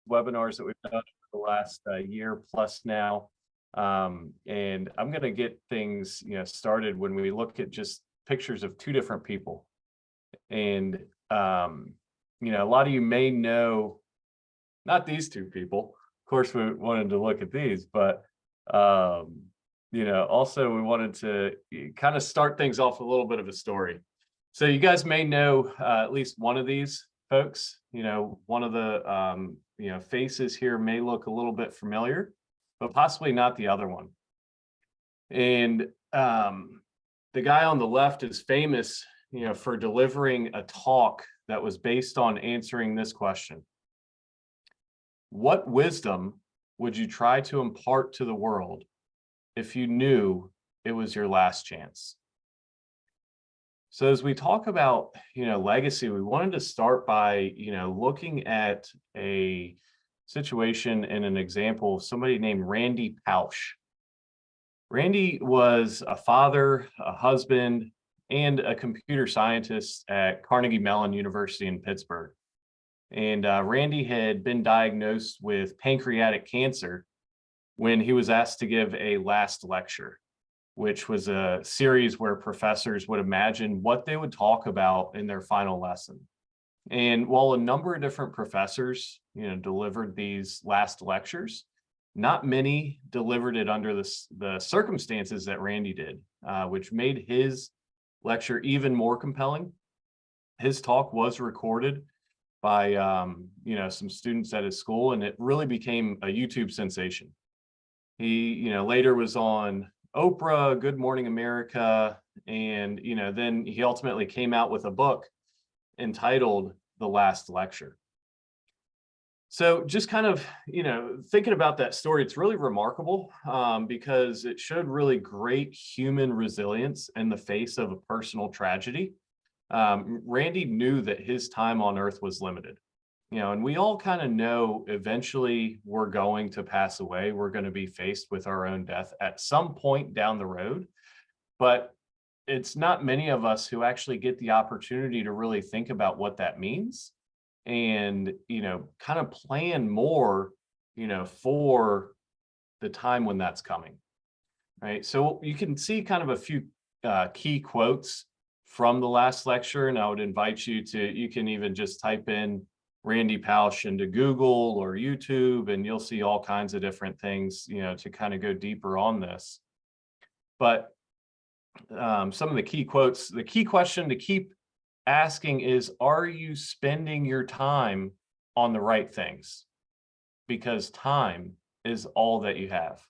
webinars that we've done for the last year plus now. And I'm going to get things, started when we look at just pictures of two different people. And, a lot of you may know, not these two people. Of course, we wanted to look at these, but, also we wanted to kind of start things off with a little bit of a story. So you guys may know at least one of these folks. One of the, faces here may look a little bit familiar, but possibly not the other one. And the guy on the left is famous, for delivering a talk that was based on answering this question. What wisdom would you try to impart to the world if you knew it was your last chance? So as we talk about, legacy, we wanted to start by, looking at a situation and an example of somebody named Randy Pausch. Randy was a father, a husband, and a computer scientist at Carnegie Mellon University in Pittsburgh. And Randy had been diagnosed with pancreatic cancer when he was asked to give a last lecture, which was a series where professors would imagine what they would talk about in their final lesson. And while a number of different professors, delivered these last lectures, not many delivered it under the circumstances that Randy did, which made his lecture even more compelling. His talk was recorded by, some students at his school, and it really became a YouTube sensation. He, later was on Oprah, Good Morning America, and, then he ultimately came out with a book entitled The Last Lecture. So just kind of, thinking about that story, it's really remarkable because it showed really great human resilience in the face of a personal tragedy. Randy knew that his time on earth was limited, and we all kind of know eventually we're going to pass away. We're going to be faced with our own death at some point down the road, but it's not many of us who actually get the opportunity to really think about what that means and, kind of plan more, for the time when that's coming, right? So you can see kind of a few key quotes from the last lecture, and I would invite you can even just type in Randy Pausch into Google or YouTube, and you'll see all kinds of different things, to kind of go deeper on this. But some of the key quotes, the key question to keep asking is, are you spending your time on the right things? Because time is all that you have.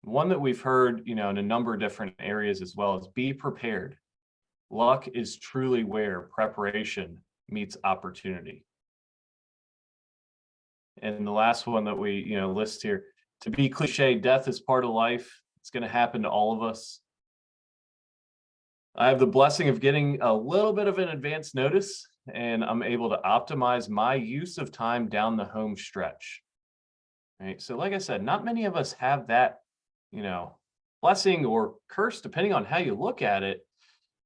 One that we've heard, in a number of different areas as well is be prepared. Luck is truly where preparation meets opportunity. And the last one that we, list here, to be cliche, death is part of life. It's going to happen to all of us. I have the blessing of getting a little bit of an advance notice, and I'm able to optimize my use of time down the home stretch. Right. So like I said, not many of us have that, blessing or curse, depending on how you look at it.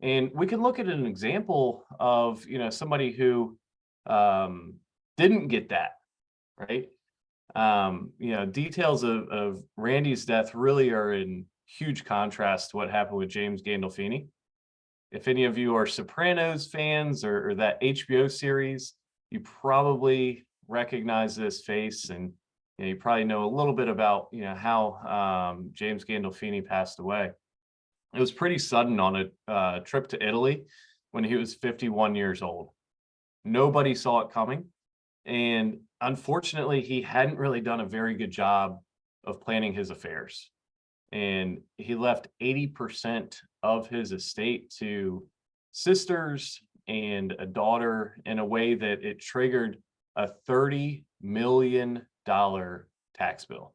And we can look at an example of, somebody who didn't get that, right? Details of Randy's death really are in huge contrast to what happened with James Gandolfini. If any of you are Sopranos fans or that HBO series, you probably recognize this face, and you probably know a little bit about how James Gandolfini passed away. It was pretty sudden on a trip to Italy when he was 51 years old. Nobody saw it coming, and unfortunately, he hadn't really done a very good job of planning his affairs. And he left 80% of his estate to sisters and a daughter in a way that it triggered a $30 million tax bill.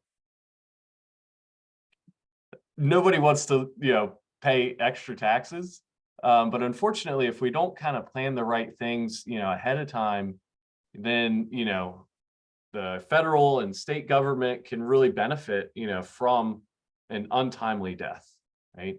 Nobody wants to, pay extra taxes. But unfortunately, if we don't kind of plan the right things, ahead of time, then, the federal and state government can really benefit, from an untimely death, right?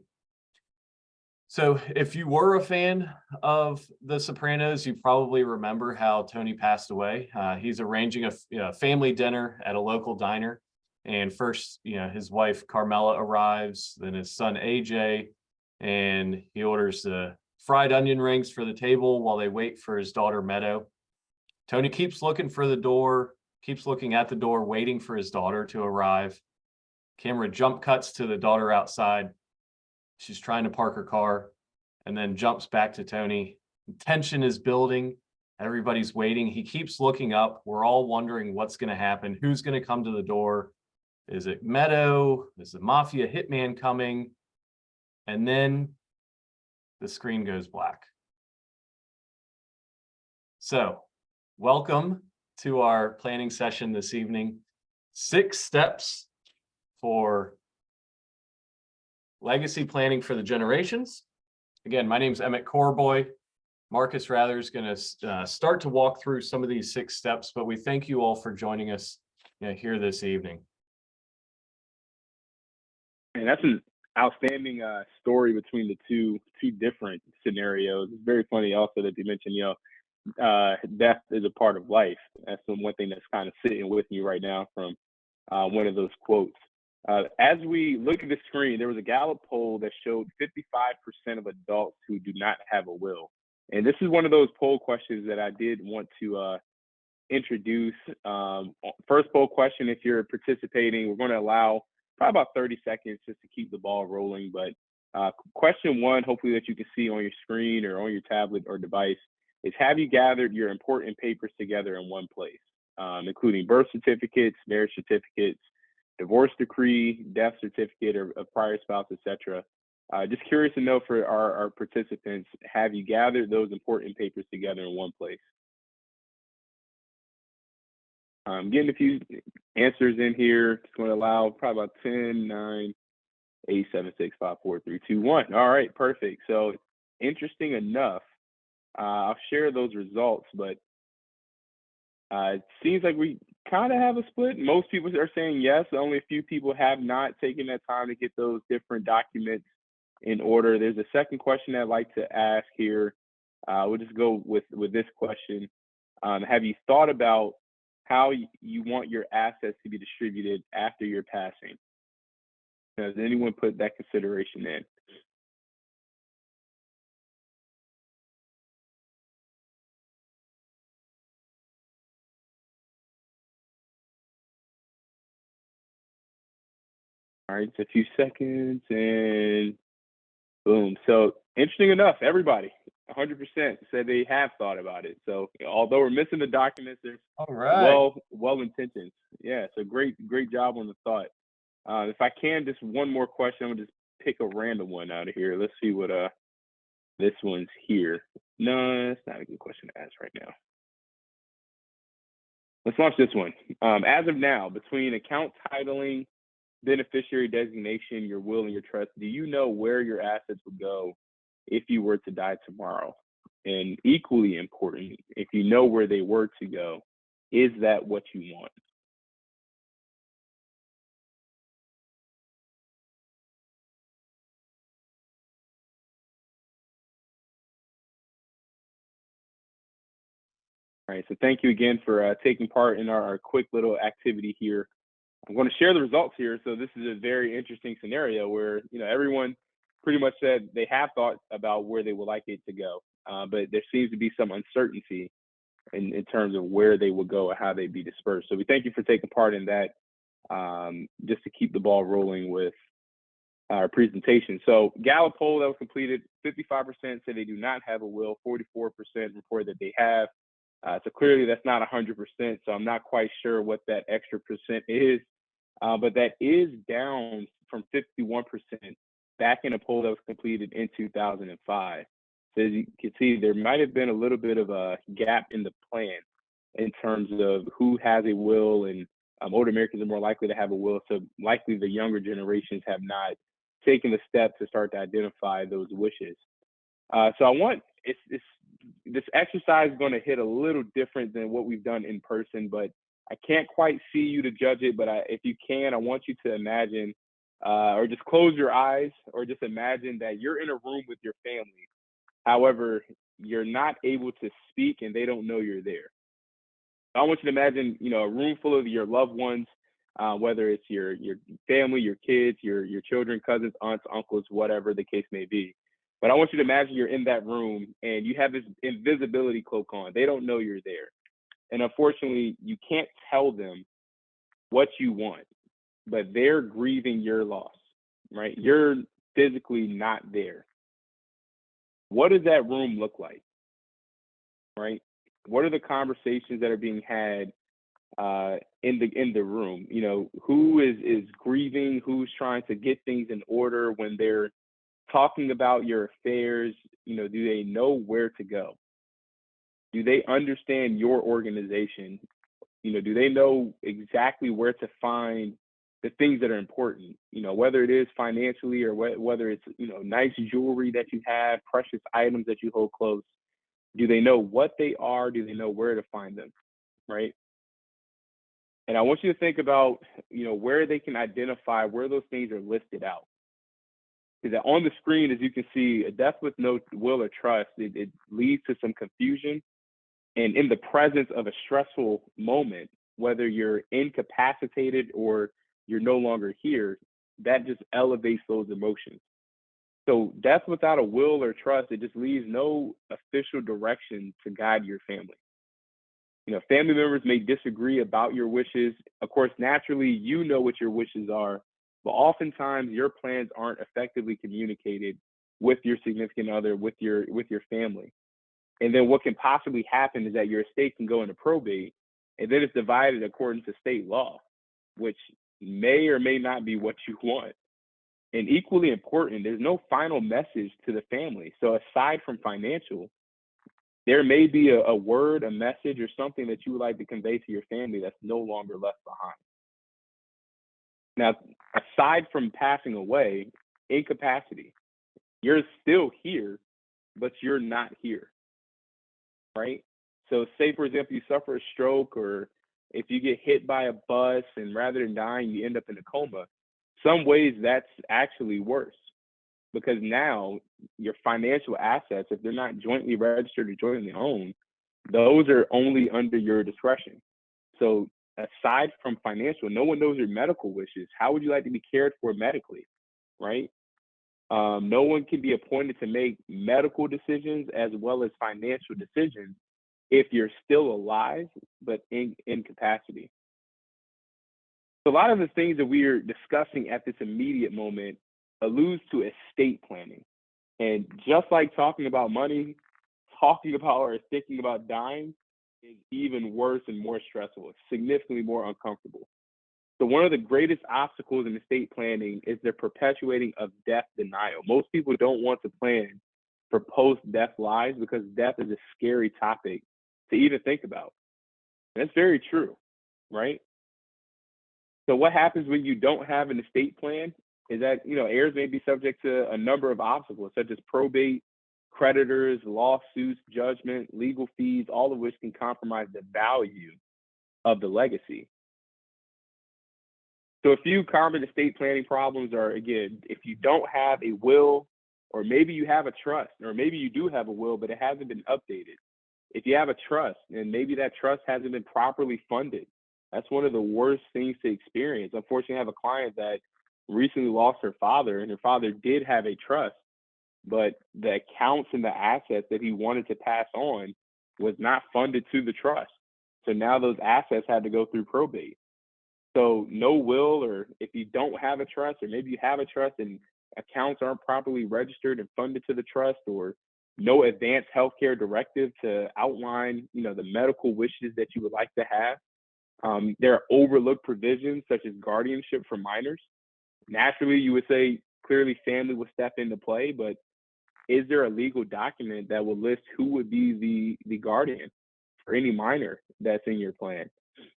So if you were a fan of The Sopranos, you probably remember how Tony passed away. He's arranging a family dinner at a local diner. And first, his wife Carmela arrives, then his son AJ, and he orders the fried onion rings for the table while they wait for his daughter Meadow. Tony keeps looking for the door, keeps looking at the door, waiting for his daughter to arrive. Camera jump cuts to the daughter outside. She's trying to park her car and then jumps back to Tony. Tension is building. Everybody's waiting. He keeps looking up. We're all wondering what's going to happen. Who's going to come to the door? Is it Meadow? Is the mafia hitman coming? And then the screen goes black. So, welcome to our planning session this evening. 6 steps for legacy planning for the generations. Again, my name is Emmett Corboy. Marcus Rather is going to start to walk through some of these 6 steps, but we thank you all for joining us here this evening. And that's an outstanding story between the two different scenarios. It's very funny also that you mentioned, death is a part of life. That's the one thing that's kind of sitting with me right now from one of those quotes. As we look at the screen, there was a Gallup poll that showed 55% of adults who do not have a will. And this is one of those poll questions that I did want to introduce. First poll question, if you're participating, we're going to allow probably about 30 seconds just to keep the ball rolling. But question 1, hopefully that you can see on your screen or on your tablet or device, is have you gathered your important papers together in one place, including birth certificates, marriage certificates, divorce decree, death certificate, or a prior spouse, etc. Just curious to know for our participants, have you gathered those important papers together in one place? I'm getting a few answers in here. Just going to allow probably about 10, 9, 8, 7, 6, 5, 4, 3, 2, 1. All right, perfect. So interesting enough, I'll share those results, but it seems like we kind of have a split. Most people are saying yes. Only a few people have not taken that time to get those different documents in order. There's a second question I'd like to ask here. We'll just go with this question. Have you thought about how you want your assets to be distributed after your passing? Has anyone put that consideration in? All right, it's a few seconds and boom. So interesting enough, everybody, 100% said they have thought about it. So although we're missing the documents, there's all right. well intentioned. Yeah, so great job on the thought. If I can, just one more question. I'm gonna just pick a random one out of here. Let's see what this one's here. No, that's not a good question to ask right now. Let's launch this one. As of now, between account titling, beneficiary designation, your will, and your trust, do you know where your assets would go if you were to die tomorrow? And equally important, if you know where they were to go, is that what you want? All right, so thank you again for taking part in our quick little activity here. I'm going to share the results here. So this is a very interesting scenario where, everyone pretty much said they have thought about where they would like it to go, but there seems to be some uncertainty in terms of where they will go or how they'd be dispersed. So we thank you for taking part in that, just to keep the ball rolling with our presentation. So Gallup poll that was completed, 55% said they do not have a will, 44% report that they have. So clearly that's not 100%, so I'm not quite sure what that extra percent is, but that is down from 51% back in a poll that was completed in 2005. So as you can see, there might have been a little bit of a gap in the plan in terms of who has a will, and older Americans are more likely to have a will, so likely the younger generations have not taken the steps to start to identify those wishes. So I want, this exercise is going to hit a little different than what we've done in person, but I can't quite see you to judge it. But if you can, I want you to imagine or just close your eyes, or just imagine that you're in a room with your family. However, you're not able to speak and they don't know you're there. I want you to imagine, a room full of your loved ones, whether it's your family, your kids, your children, cousins, aunts, uncles, whatever the case may be. But I want you to imagine you're in that room and you have this invisibility cloak on. They don't know you're there. And unfortunately, you can't tell them what you want, but they're grieving your loss, right? You're physically not there. What does that room look like, right? What are the conversations that are being had in the room? Who is grieving? Who's trying to get things in order when they're talking about your affairs? Do they know where to go? Do they understand your organization? Do they know exactly where to find the things that are important? Whether it is financially or whether it's, nice jewelry that you have, precious items that you hold close. Do they know what they are? Do they know where to find them? Right. And I want you to think about, where they can identify where those things are listed out. Because on the screen, as you can see, a death with no will or trust, it leads to some confusion. And in the presence of a stressful moment, whether you're incapacitated or you're no longer here, that just elevates those emotions. So death without a will or trust, it just leaves no official direction to guide your family. Family members may disagree about your wishes. Of course, naturally, you know what your wishes are, but oftentimes your plans aren't effectively communicated with your significant other, with your family. And then what can possibly happen is that your estate can go into probate, and then it's divided according to state law, which may or may not be what you want. And equally important, there's no final message to the family. So aside from financial, there may be a word, a message, or something that you would like to convey to your family that's no longer left behind. Now, aside from passing away, incapacity, you're still here, but you're not here, right? So say, for example, you suffer a stroke, or if you get hit by a bus and rather than dying, you end up in a coma. Some ways that's actually worse, because now your financial assets, if they're not jointly registered or jointly owned, those are only under your discretion. So aside from financial, no one knows your medical wishes. How would you like to be cared for medically, right? No one can be appointed to make medical decisions as well as financial decisions if you're still alive, but in incapacity. So a lot of the things that we are discussing at this immediate moment alludes to estate planning. And just like talking about money, talking about or thinking about dying is even worse and more stressful. It's significantly more uncomfortable. So one of the greatest obstacles in estate planning is the perpetuating of death denial. Most people don't want to plan for post-death lives because death is a scary topic to even think about. And that's very true, right? So what happens when you don't have an estate plan is that, heirs may be subject to a number of obstacles, such as probate, creditors, lawsuits, judgment, legal fees, all of which can compromise the value of the legacy. So a few common estate planning problems are, again, if you don't have a will, or maybe you have a trust, or maybe you do have a will, but it hasn't been updated. If you have a trust and maybe that trust hasn't been properly funded, that's one of the worst things to experience. Unfortunately, I have a client that recently lost her father, and her father did have a trust, but the accounts and the assets that he wanted to pass on was not funded to the trust. So now those assets had to go through probate. So no will, or if you don't have a trust, or maybe you have a trust and accounts aren't properly registered and funded to the trust, or no advanced healthcare directive to outline, the medical wishes that you would like to have. There are overlooked provisions such as guardianship for minors. Naturally, you would say clearly family will step into play, but is there a legal document that will list who would be the guardian for any minor that's in your plan?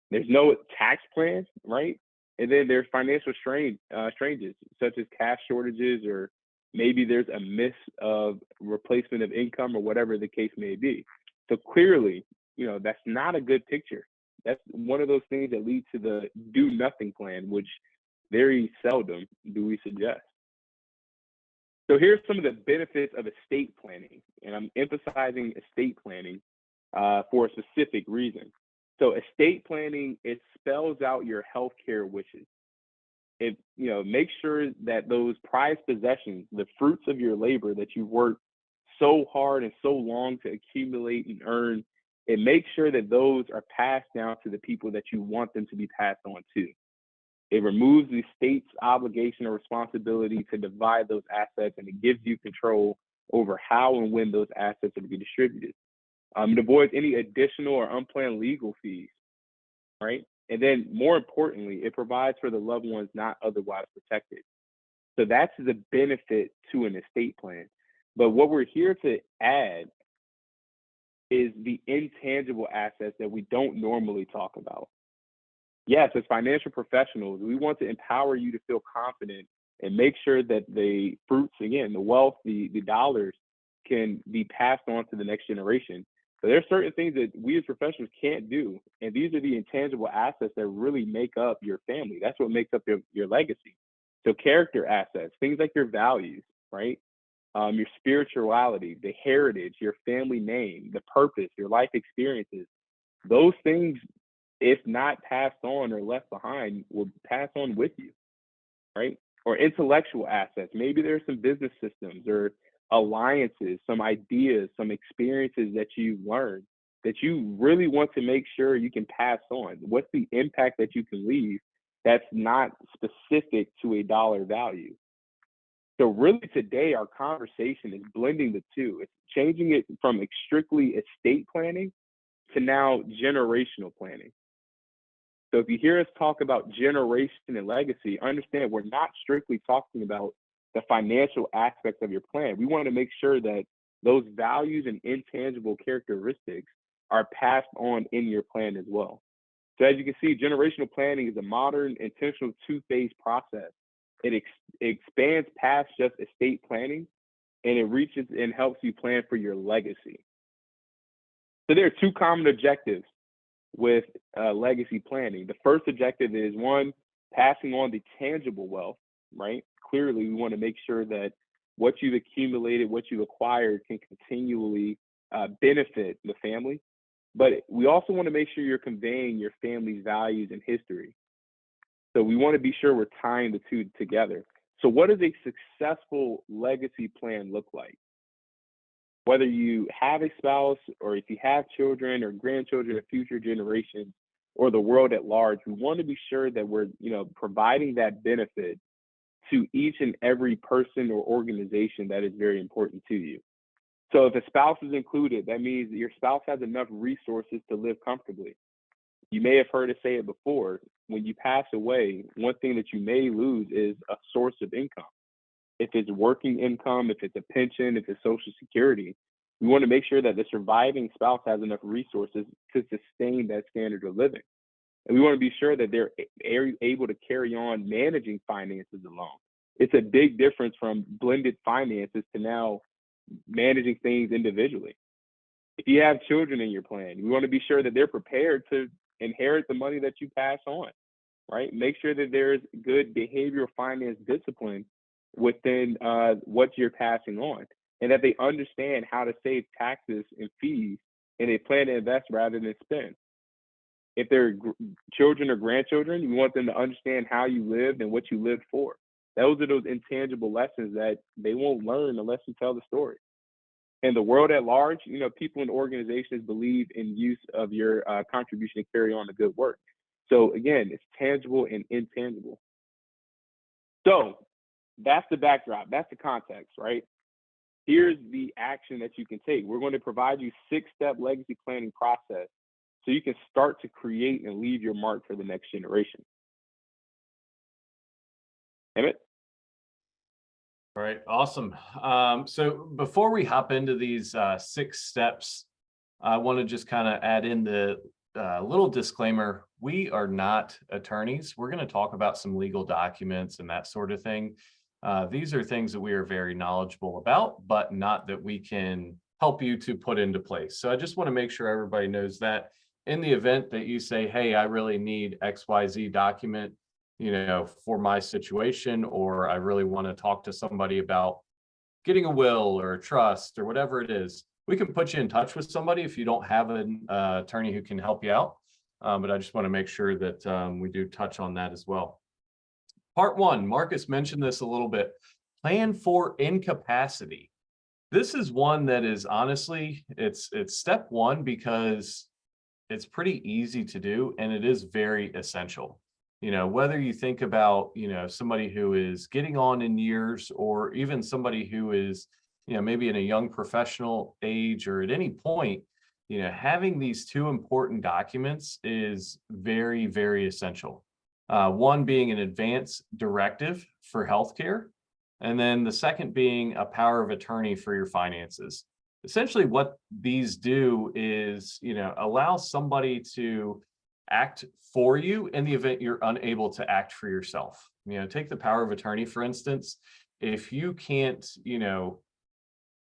There's no tax plan, right? And then there's financial stranges, such as cash shortages, or maybe there's a miss of replacement of income, or whatever the case may be. So clearly, that's not a good picture. That's one of those things that lead to the do nothing plan, which very seldom do we suggest. So here's some of the benefits of estate planning, and I'm emphasizing estate planning for a specific reason. So estate planning, it spells out your healthcare wishes. It, makes sure that those prized possessions, the fruits of your labor that you worked so hard and so long to accumulate and earn, it makes sure that those are passed down to the people that you want them to be passed on to. It removes the state's obligation or responsibility to divide those assets, and it gives you control over how and when those assets are to be distributed. It avoids any additional or unplanned legal fees, right? And then more importantly, it provides for the loved ones not otherwise protected. So that's the benefit to an estate plan. But what we're here to add is the intangible assets that we don't normally talk about. Yes, as financial professionals, we want to empower you to feel confident and make sure that the fruits, again, the wealth, the dollars can be passed on to the next generation. But there are certain things that we as professionals can't do. And these are the intangible assets that really make up your family. That's what makes up your legacy. So character assets, things like your values, right? Your spirituality, the heritage, your family name, the purpose, your life experiences, those things, if not passed on or left behind, will pass on with you, right? Or intellectual assets. Maybe there's some business systems or alliances, some ideas, some experiences that you've learned that you really want to make sure you can pass on. What's the impact that you can leave that's not specific to a dollar value? So really today, our conversation is blending the two. It's changing it from strictly estate planning to now generational planning. So if you hear us talk about generation and legacy, understand we're not strictly talking about the financial aspects of your plan. We want to make sure that those values and intangible characteristics are passed on in your plan as well. So as you can see, generational planning is a modern, intentional two-phase process. It expands past just estate planning, and it reaches and helps you plan for your legacy. So there are two common objectives with legacy planning. The first objective is, one, passing on the tangible wealth, right? Clearly, we want to make sure that what you've accumulated, what you've acquired can continually benefit the family. But we also want to make sure you're conveying your family's values and history. So we want to be sure we're tying the two together. So what does a successful legacy plan look like? Whether you have a spouse or if you have children or grandchildren or future generations or the world at large, we want to be sure that we're, providing that benefit to each and every person or organization that is very important to you. So if a spouse is included, that means that your spouse has enough resources to live comfortably. You may have heard us say it before. When you pass away, one thing that you may lose is a source of income. If it's working income, if it's a pension, if it's Social Security, we want to make sure that the surviving spouse has enough resources to sustain that standard of living. And we want to be sure that they're able to carry on managing finances alone. It's a big difference from blended finances to now managing things individually. If you have children in your plan, we want to be sure that they're prepared to inherit the money that you pass on, right? Make sure that there's good behavioral finance discipline within what you're passing on, and that they understand how to save taxes and fees, and they plan to invest rather than spend. If they're children or grandchildren, you want them to understand how you lived and what you lived for. Those are those intangible lessons that they won't learn unless you tell the story. And the world at large, people and organizations believe in use of your contribution to carry on the good work. So again, it's tangible and intangible. So that's the backdrop. That's the context, right? Here's the action that you can take. We're going to provide you 6-step legacy planning process so you can start to create and leave your mark for the next generation. Emmett? All right, awesome. So before we hop into these 6 steps, I want to just kind of add in the little disclaimer. We are not attorneys. We're going to talk about some legal documents and that sort of thing. These are things that we are very knowledgeable about, but not that we can help you to put into place. So I just want to make sure everybody knows that in the event that you say, hey, I really need XYZ document, for my situation, or I really want to talk to somebody about getting a will or a trust or whatever it is, we can put you in touch with somebody if you don't have an attorney who can help you out. But I just want to make sure that we do touch on that as well. Part one, Marcus mentioned this a little bit. Plan for incapacity. This is one that is honestly, it's step one because it's pretty easy to do and it is very essential. Whether you think about, somebody who is getting on in years, or even somebody who is, maybe in a young professional age or at any point, having these two important documents is very, very essential. One being an advance directive for healthcare, and then the second being a power of attorney for your finances. Essentially, what these do is, allow somebody to act for you in the event you're unable to act for yourself. Take the power of attorney, for instance. If you can't,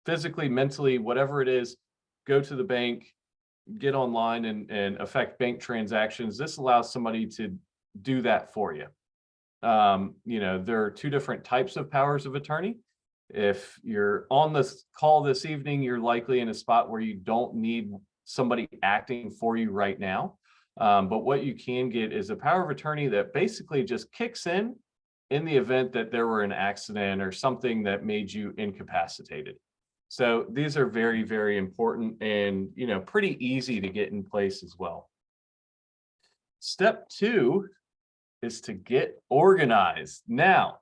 physically, mentally, whatever it is, go to the bank, get online and affect bank transactions, this allows somebody to do that for you. There are two different types of powers of attorney. If you're on this call this evening, you're likely in a spot where you don't need somebody acting for you right now. But what you can get is a power of attorney that basically just kicks in the event that there were an accident or something that made you incapacitated. So these are very, very important and, pretty easy to get in place as well. Step two is to get organized. Now,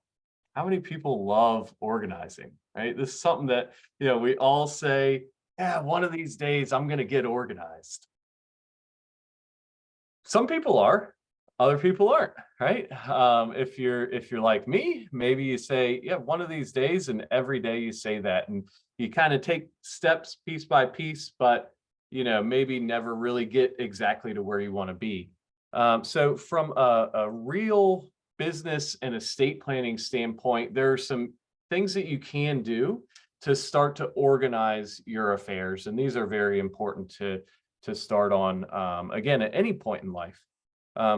how many people love organizing, right? This is something that, we all say, yeah, one of these days I'm going to get organized. Some people are, other people aren't, right? If you're like me, maybe you say, yeah, one of these days, and every day you say that, and you kind of take steps piece by piece, but maybe never really get exactly to where you want to be. So from a real business and estate planning standpoint, there are some things that you can do to start to organize your affairs, and these are very important to start on, again, at any point in life.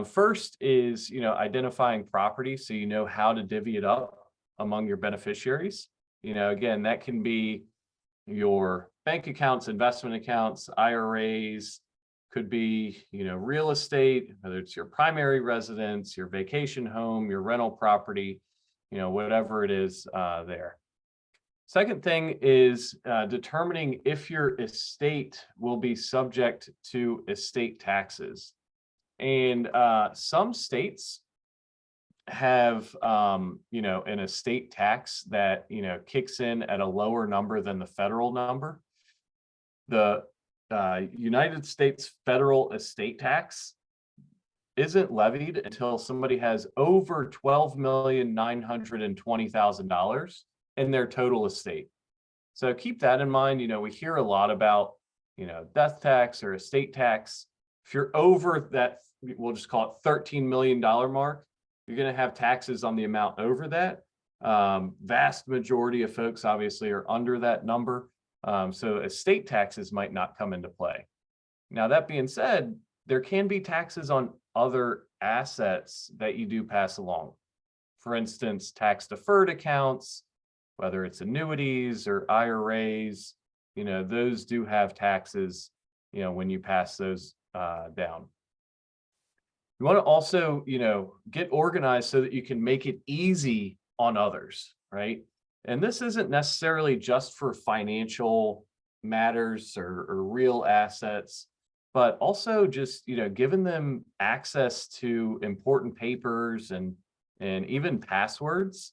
First is, identifying property so you know how to divvy it up among your beneficiaries. Again, that can be your bank accounts, investment accounts, IRAs, could be, real estate, whether it's your primary residence, your vacation home, your rental property, whatever it is there. Second thing is determining if your estate will be subject to estate taxes. And some states have, an estate tax that, kicks in at a lower number than the federal number. The United States federal estate tax isn't levied until somebody has over $12,920,000 in their total estate. So keep that in mind. We hear a lot about, death tax or estate tax. If you're over that, we'll just call it $13 million mark, you're going to have taxes on the amount over that. Vast majority of folks obviously are under that number. So estate taxes might not come into play. Now, that being said, there can be taxes on other assets that you do pass along. For instance, tax deferred accounts, whether it's annuities or IRAs, those do have taxes, when you pass those down. You want to also, get organized so that you can make it easy on others, right? And this isn't necessarily just for financial matters or real assets, but also just, giving them access to important papers and even passwords,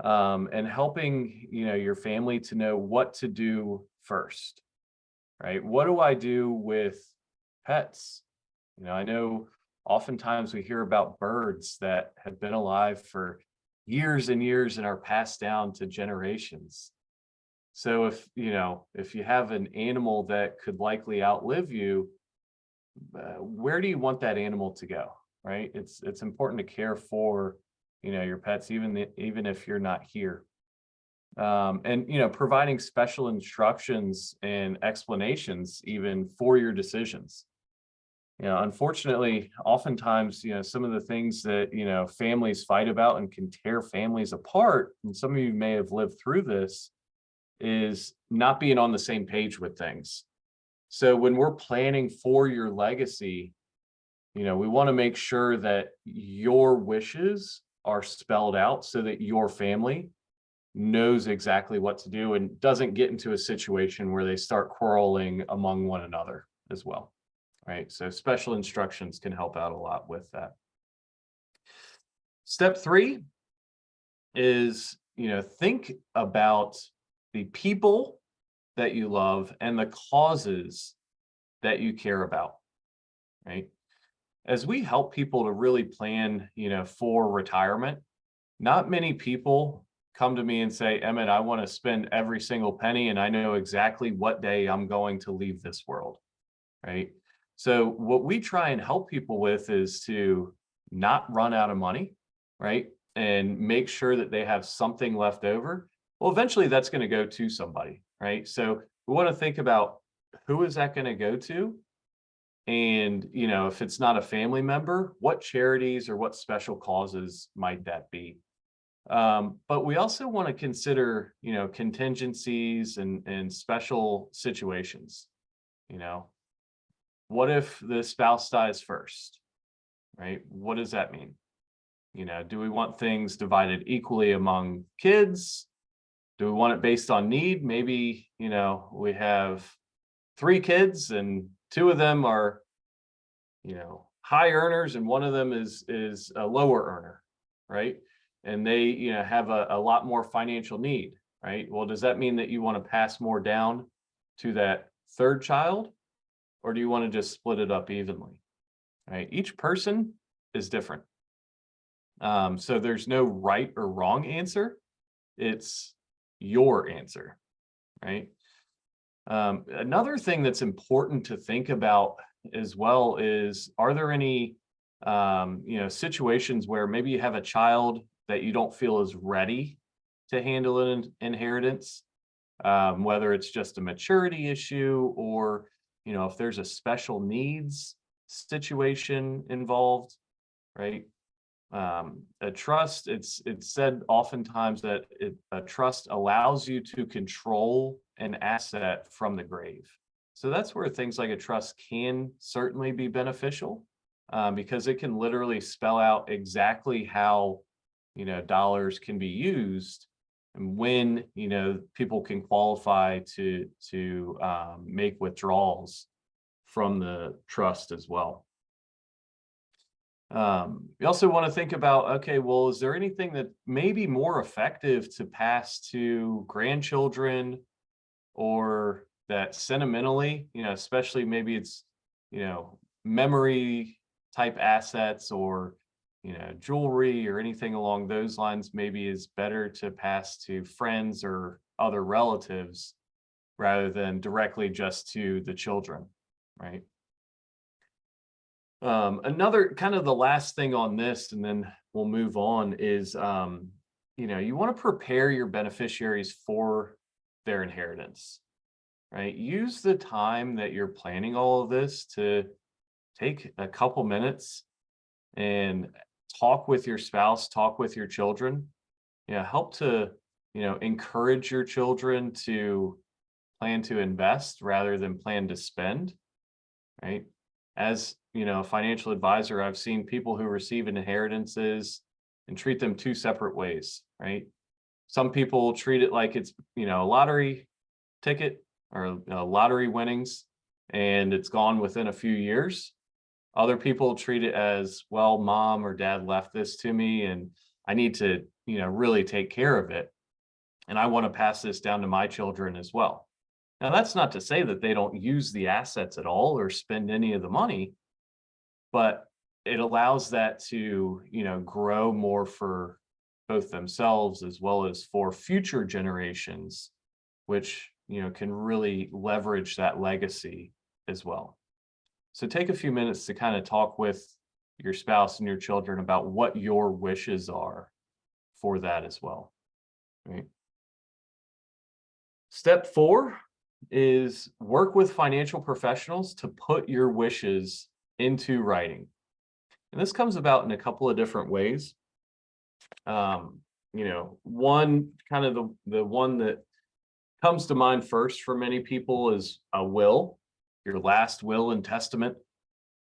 and helping, your family to know what to do first, right? What do I do with pets? I know oftentimes we hear about birds that have been alive for years and years and are passed down to generations. So if you have an animal that could likely outlive you, where do you want that animal to go, right? It's important to care for, your pets, even if you're not here. And providing special instructions and explanations even for your decisions. Unfortunately, oftentimes, some of the things that, families fight about and can tear families apart, and some of you may have lived through this, is not being on the same page with things. So when we're planning for your legacy, we want to make sure that your wishes are spelled out so that your family knows exactly what to do and doesn't get into a situation where they start quarreling among one another as well. Right. So special instructions can help out a lot with that. Step 3 is, think about the people that you love and the causes that you care about. Right. As we help people to really plan, for retirement, not many people come to me and say, Emmett, I want to spend every single penny and I know exactly what day I'm going to leave this world. Right. So what we try and help people with is to not run out of money, right? And make sure that they have something left over. Well, eventually that's going to go to somebody, right? So we want to think about, who is that going to go to? And, if it's not a family member, what charities or what special causes might that be? But we also want to consider, contingencies and special situations. You know, what if the spouse dies first, right? What does that mean? Do we want things divided equally among kids? Do we want it based on need? Maybe, we have 3 kids and 2 of them are, high earners and one of them is a lower earner, right? And they, have a lot more financial need, right? Well, does that mean that you want to pass more down to that third child? Or do you want to just split it up evenly? Right? Each person is different. So there's no right or wrong answer. It's your answer, right? Another thing that's important to think about as well is, are there any, situations where maybe you have a child that you don't feel is ready to handle an inheritance, whether it's just a maturity issue or, if there's a special needs situation involved, right? A trust, it's said oftentimes that a trust allows you to control an asset from the grave. So that's where things like a trust can certainly be beneficial, because it can literally spell out exactly how, dollars can be used and when, people can qualify to make withdrawals from the trust as well. You also want to think about, okay, well, is there anything that may be more effective to pass to grandchildren, or that sentimentally, especially maybe it's, memory type assets or, jewelry or anything along those lines, maybe is better to pass to friends or other relatives rather than directly just to the children, right? Another kind of the last thing on this, and then we'll move on, is, you want to prepare your beneficiaries for their inheritance, right? Use the time that you're planning all of this to take a couple minutes and talk with your spouse, talk with your children, help to, encourage your children to plan to invest rather than plan to spend, right? As a financial advisor, I've seen people who receive inheritances and treat them 2 separate ways, right? Some people treat it like it's, a lottery ticket or lottery winnings, and it's gone within a few years. Other people treat it as, well, mom or dad left this to me and I need to, really take care of it. And I want to pass this down to my children as well. Now, that's not to say that they don't use the assets at all or spend any of the money, but it allows that to, grow more for both themselves as well as for future generations, which, can really leverage that legacy as well. So take a few minutes to kind of talk with your spouse and your children about what your wishes are for that as well. Right? Step 4 is work with financial professionals to put your wishes into writing. And this comes about in a couple of different ways. One kind of the one that comes to mind first for many people is a will, your last will and testament.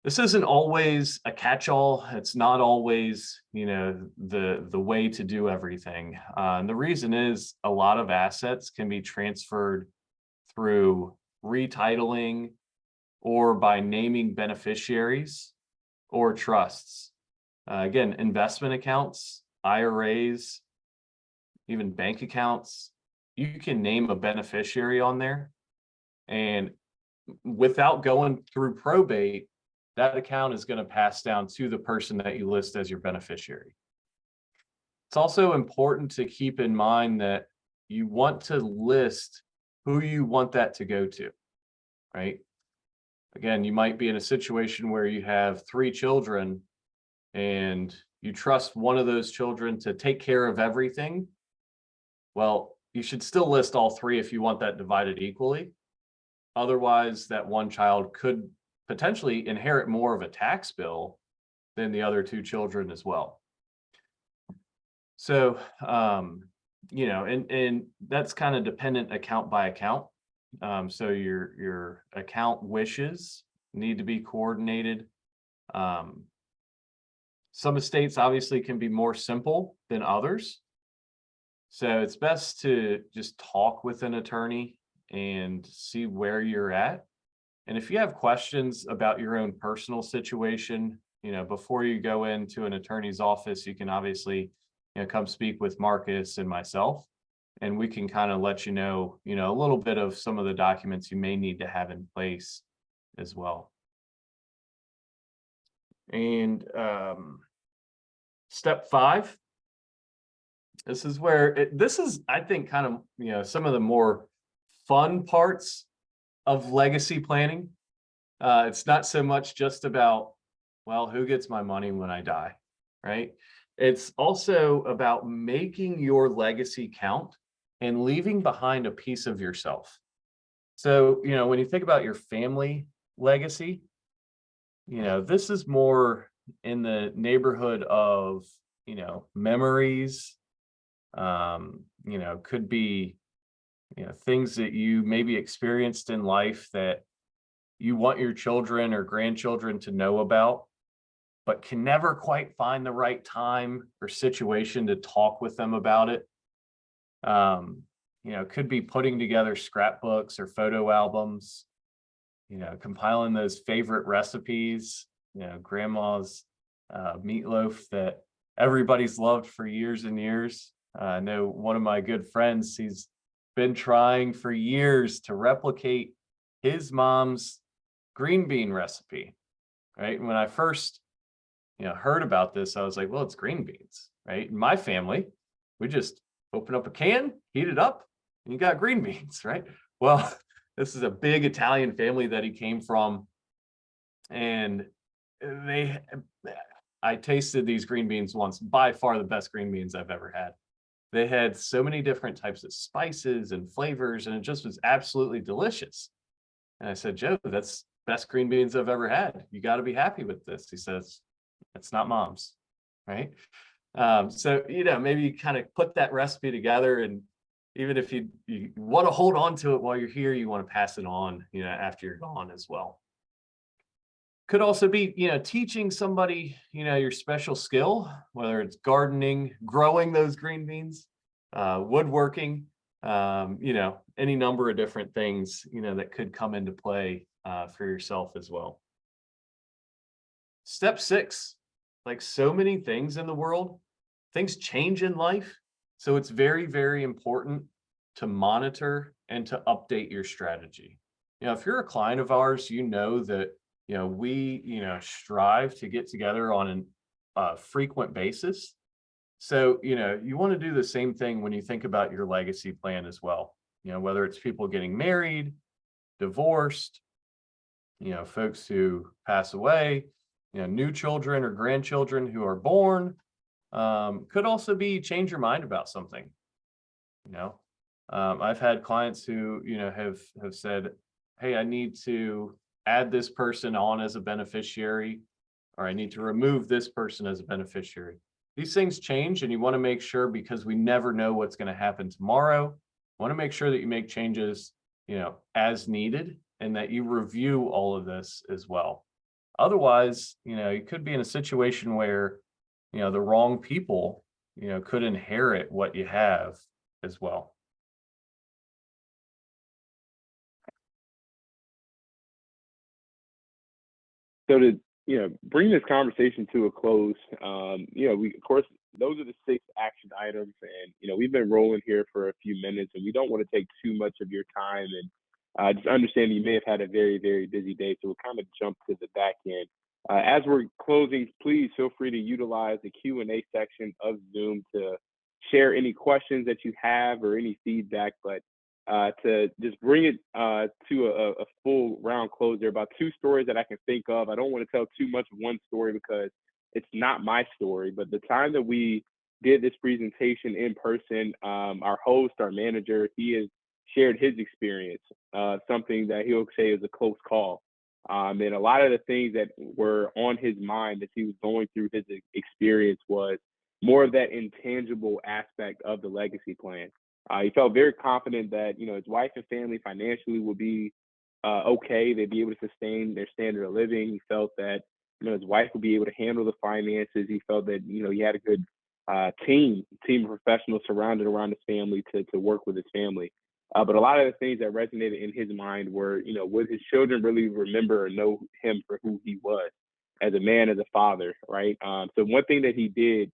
This isn't always a catch-all. It's not always, the way to do everything. And the reason is a lot of assets can be transferred through retitling or by naming beneficiaries or trusts. Again, investment accounts, IRAs, even bank accounts, you can name a beneficiary on there. And without going through probate, that account is going to pass down to the person that you list as your beneficiary. It's also important to keep in mind that you want to list who you want that to go to, right? Again, you might be in a situation where you have 3 children and you trust one of those children to take care of everything. Well, you should still list all 3 if you want that divided equally. Otherwise, that one child could potentially inherit more of a tax bill than the other 2 children as well. So, and that's kind of dependent account by account. So your account wishes need to be coordinated. Some estates obviously can be more simple than others. So it's best to just talk with an attorney and see where you're at. And if you have questions about your own personal situation, before you go into an attorney's office, you can obviously, come speak with Marcus and myself, and we can kind of let you know, a little bit of some of the documents you may need to have in place as well. And step 5, this is where this is, I think, kind of, some of the more fun parts of legacy planning. It's not so much just about, well, who gets my money when I die, right? It's also about making your legacy count and leaving behind a piece of yourself. So, when you think about your family legacy, this is more in the neighborhood of, memories, could be, things that you maybe experienced in life that you want your children or grandchildren to know about, but can never quite find the right time or situation to talk with them about it. Could be putting together scrapbooks or photo albums, compiling those favorite recipes, grandma's meatloaf that everybody's loved for years and years. I know one of my good friends, he's been trying for years to replicate his mom's green bean recipe, right? And when I first, heard about this, I was like, well, it's green beans, right? In my family, we just open up a can, heat it up, and you got green beans, right? Well, this is a big Italian family that he came from, and I tasted these green beans once, by far the best green beans I've ever had. They had so many different types of spices and flavors, and it just was absolutely delicious. And I said, Joe, that's best green beans I've ever had. You got to be happy with this. He says, it's not mom's, right? So, maybe you kind of put that recipe together, and even if you want to hold on to it while you're here, you want to pass it on, after you're gone as well. Could also be, teaching somebody, your special skill, whether it's gardening, growing those green beans, woodworking, any number of different things, that could come into play for yourself as well. Step 6, like so many things in the world, things change in life. So it's very, very important to monitor and to update your strategy. If you're a client of ours, that we strive to get together on a frequent basis. So you want to do the same thing when you think about your legacy plan as well. Whether it's people getting married, divorced, folks who pass away, new children or grandchildren who are born, could also be change your mind about something. I've had clients who have said, hey, I need to add this person on as a beneficiary, or I need to remove this person as a beneficiary. These things change, and you want to make sure, because we never know what's going to happen tomorrow. Want to make sure that you make changes, as needed, and that you review all of this as well. Otherwise, you could be in a situation where, the wrong people, could inherit what you have as well. So to bring this conversation to a close, we of course those are the 6 action items, and we've been rolling here for a few minutes, and we don't want to take too much of your time, and just understand you may have had a very, very busy day, so we'll kind of jump to the back end. As we're closing, please feel free to utilize the Q&A section of Zoom to share any questions that you have or any feedback, but to just bring it to a full round close, there are about 2 stories that I can think of. I don't want to tell too much of one story because it's not my story, but the time that we did this presentation in person, our host, our manager, he has shared his experience, something that he'll say is a close call. And a lot of the things that were on his mind as he was going through his experience was more of that intangible aspect of the legacy plan. He felt very confident that his wife and family financially would be okay. They'd be able to sustain their standard of living. He felt that his wife would be able to handle the finances. He felt that he had a good team of professionals surrounded around his family to work with his family. But a lot of the things that resonated in his mind were, would his children really remember or know him for who he was as a man, as a father, right? So one thing that he did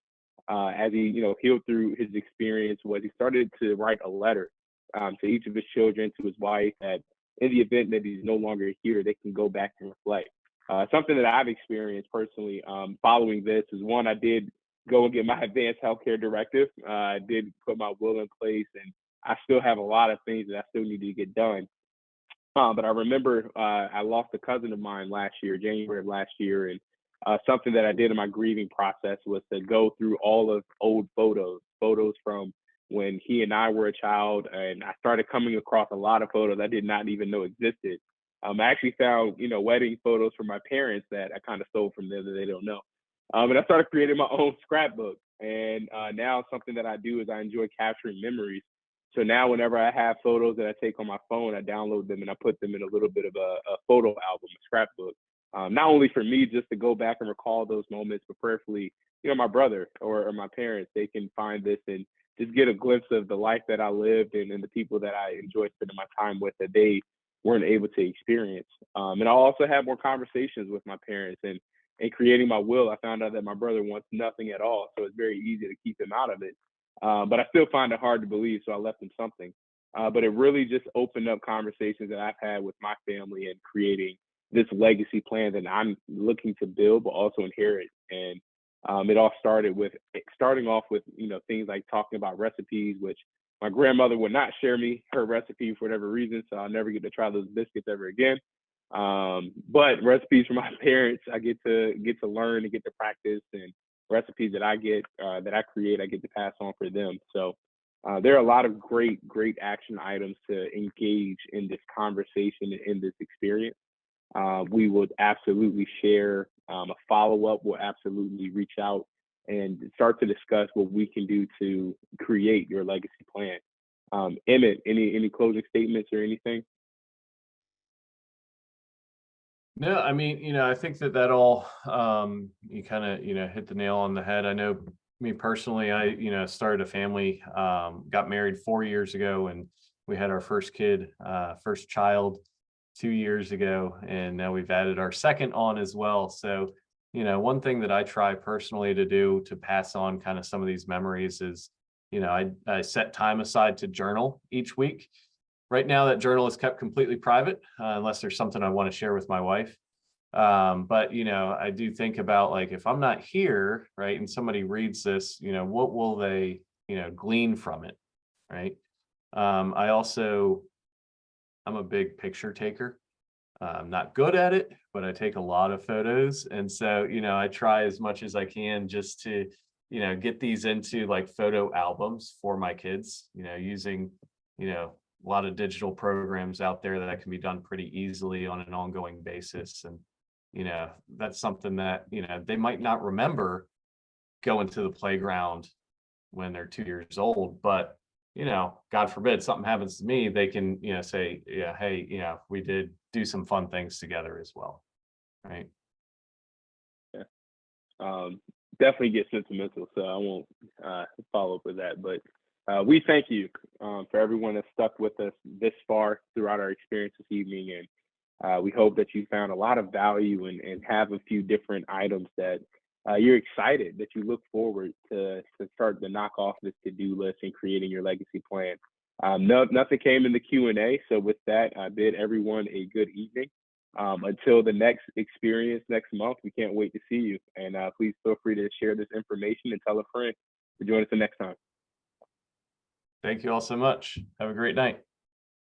as he, healed through his experience was he started to write a letter to each of his children, to his wife, that in the event that he's no longer here, they can go back and reflect. Something that I've experienced personally following this is, one, I did go and get my advanced healthcare directive. I did put my will in place, and I still have a lot of things that I still need to get done. But I remember I lost a cousin of mine last year, January of last year, and something that I did in my grieving process was to go through all of old photos from when he and I were a child, and I started coming across a lot of photos I did not even know existed. I actually found, wedding photos from my parents that I kind of stole from them that they don't know. And I started creating my own scrapbook. And now something that I do is I enjoy capturing memories. So now whenever I have photos that I take on my phone, I download them and I put them in a little bit of a photo album, a scrapbook. Not only for me just to go back and recall those moments, but prayerfully, my brother or my parents, they can find this and just get a glimpse of the life that I lived and the people that I enjoy spending my time with that they weren't able to experience. And I'll also have more conversations with my parents, and creating my will, I found out that my brother wants nothing at all. So it's very easy to keep him out of it. But I still find it hard to believe, so I left him something. But it really just opened up conversations that I've had with my family and creating this legacy plan that I'm looking to build, but also inherit. And it all started with starting off with, things like talking about recipes, which my grandmother would not share me her recipe for whatever reason, so I'll never get to try those biscuits ever again. But recipes from my parents, I get to learn and get to practice, and recipes that I get that I create, I get to pass on for them. So there are a lot of great action items to engage in this conversation and in this experience. We would absolutely share a follow-up. We'll absolutely reach out and start to discuss what we can do to create your legacy plan. Emmett, any closing statements or anything? No, I mean, I think that all, you kind of, hit the nail on the head. I know me personally, I, started a family, got married 4 years ago, and we had our first kid, first child 2 years ago, and now we've added our second on as well. So, one thing that I try personally to do to pass on kind of some of these memories is, I set time aside to journal each week. Right now, that journal is kept completely private, unless there's something I want to share with my wife. But I do think about, like, if I'm not here, right, and somebody reads this, what will they, glean from it, right? I'm a big picture taker. I'm not good at it, but I take a lot of photos, and so I try as much as I can just to get these into like photo albums for my kids. Using a lot of digital programs out there that can be done pretty easily on an ongoing basis. And, that's something that, they might not remember going to the playground when they're 2 years old, but, God forbid something happens to me, they can, say, yeah, hey, we did do some fun things together as well. Right. Um, Definitely get sentimental, so I won't follow up with that. But we thank you for everyone that stuck with us this far throughout our experience this evening, and we hope that you found a lot of value and have a few different items that you're excited, that you look forward to start to knock off this to-do list and creating your legacy plan. No, nothing came in the Q&A, so with that, I bid everyone a good evening. Until the next experience next month, we can't wait to see you. And please feel free to share this information and tell a friend to join us the next time. Thank you all so much. Have a great night.